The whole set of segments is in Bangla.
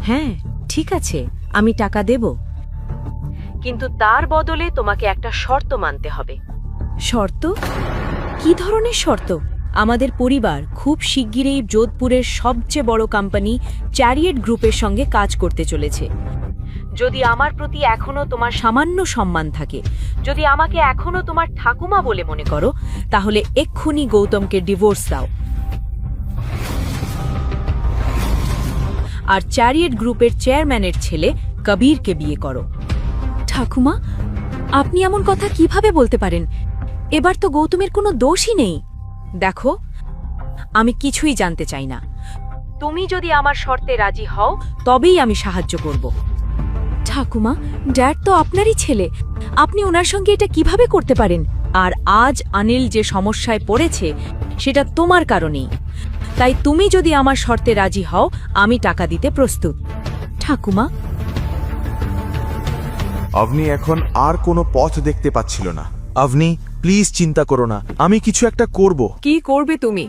হ্যাঁ, ঠিক আছে, আমি টাকা দেব, কিন্তু তার বদলে তোমাকে একটা শর্ত মানতে হবে। শর্ত? কি ধরনের শর্ত? আমাদের পরিবার খুব শিগগিরই যোধপুরের সবচেয়ে বড় কোম্পানি চ্যারিয়েট গ্রুপের সঙ্গে কাজ করতে চলেছে। যদি আমার প্রতি এখনো তোমার সামান্য সম্মান থাকে, যদি আমাকে এখনো তোমার ঠাকুমা বলে মনে করো, তাহলে এক্ষুনি গৌতমকে ডিভোর্স দাও আর চ্যারিয়েট গ্রুপের চেয়ারম্যানের ছেলে কবিরকে বিয়ে করো। ঠাকুমা, আপনি এমন কথা কিভাবে বলতে পারেন? এবার তো গৌতমের কোনো দোষই নেই। দেখো, আমি কিছুই জানতে চাই না। তুমি যদি আমার শর্তে রাজি হও, তবেই আমি সাহায্য করব। ঠাকুমা, ড্যাড তো আপনারই ছেলে, আপনি ওনার সঙ্গে এটা কিভাবে করতে পারেন? আর আজ অনিল যে সমস্যায় পড়েছে সেটা তোমার কারণেই। তাই তুমি যদি আমার শর্তে রাজি হও, আমি টাকা দিতে প্রস্তুত। ঠাকুমা। অভনি এখন আর কোনো পথ দেখতে পাচ্ছিল না। অভনি, প্লিজ চিন্তা করো না, আমি কিছু একটা করব। কি করবে তুমি?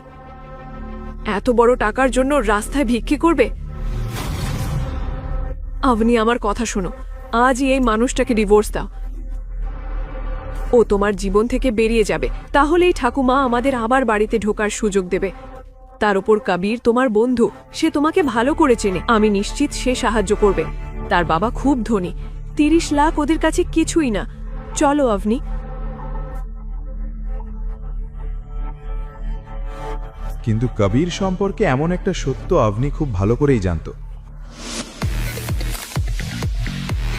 এত বড় টাকার জন্য রাস্তায় ভিক্ষে করবে? আপনি আমার কথা শোনো, আজই এই মানুষটাকে ডিভোর্স দাও। ও তোমার জীবন থেকে বেরিয়ে যাবে, তাহলেই ঠাকুমা আমাদের আবার বাড়িতে ঢোকার সুযোগ দেবে। তার উপর কবির তোমার বন্ধু, সে তোমাকে ভালো করে চেনে, আমি নিশ্চিত সে সাহায্য করবে। তার বাবা খুব ধনী, 30 লাখ ওদের কাছে কিছুই না। চলো আপনি। কিন্তু কবির সম্পর্কে এমন একটা সত্য অভনি খুব ভালো করেই জানত।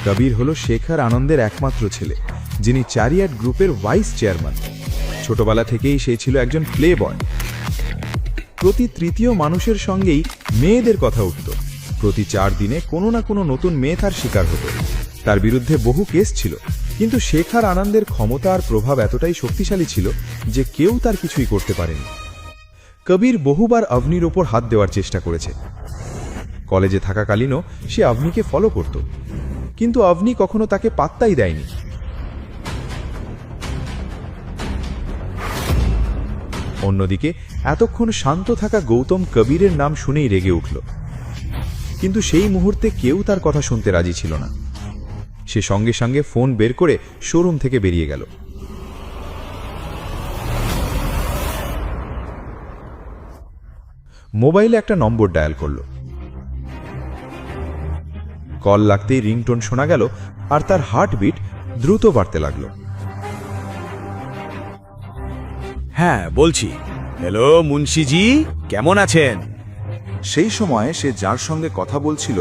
কবির হলো শেখর আনন্দের একমাত্র ছেলে, যিনি চ্যারিয়েট গ্রুপের ভাইস চেয়ারম্যান। ছোটবেলা থেকেই সে ছিল একজন প্লে বয়। প্রতি তৃতীয় মানুষের সঙ্গেই মেয়েদের কথা উঠত। প্রতি 4 দিনে কোনো না কোনো নতুন মেয়ে তার শিকার হতো। তার বিরুদ্ধে বহু কেস ছিল, কিন্তু শেখর আনন্দের ক্ষমতা আর প্রভাব এতটাই শক্তিশালী ছিল যে কেউ তার কিছুই করতে পারেনি। কবির বহুবার অভনির ওপর হাত দেওয়ার চেষ্টা করেছে। কলেজে থাকাকালীনও সে অভনিকে ফলো করত, কিন্তু অভনি কখনো তাকে পাত্তাই দেয়নি। অন্যদিকে এতক্ষণ শান্ত থাকা গৌতম কবিরের নাম শুনেই রেগে উঠল, কিন্তু সেই মুহূর্তে কেউ তার কথা শুনতে রাজি ছিল না। সে সঙ্গে সঙ্গে ফোন বের করে শোরুম থেকে বেরিয়ে গেল। মোবাইলে একটা নম্বর ডায়াল করল। কল লাগতেই রিংটোন শোনা গেল আর তার হার্টবিট দ্রুত বাড়তে লাগল। হ্যাঁ, বলছি। হ্যালো মুন্সিজি, কেমন আছেন? সেই সময় সে যার সঙ্গে কথা বলছিল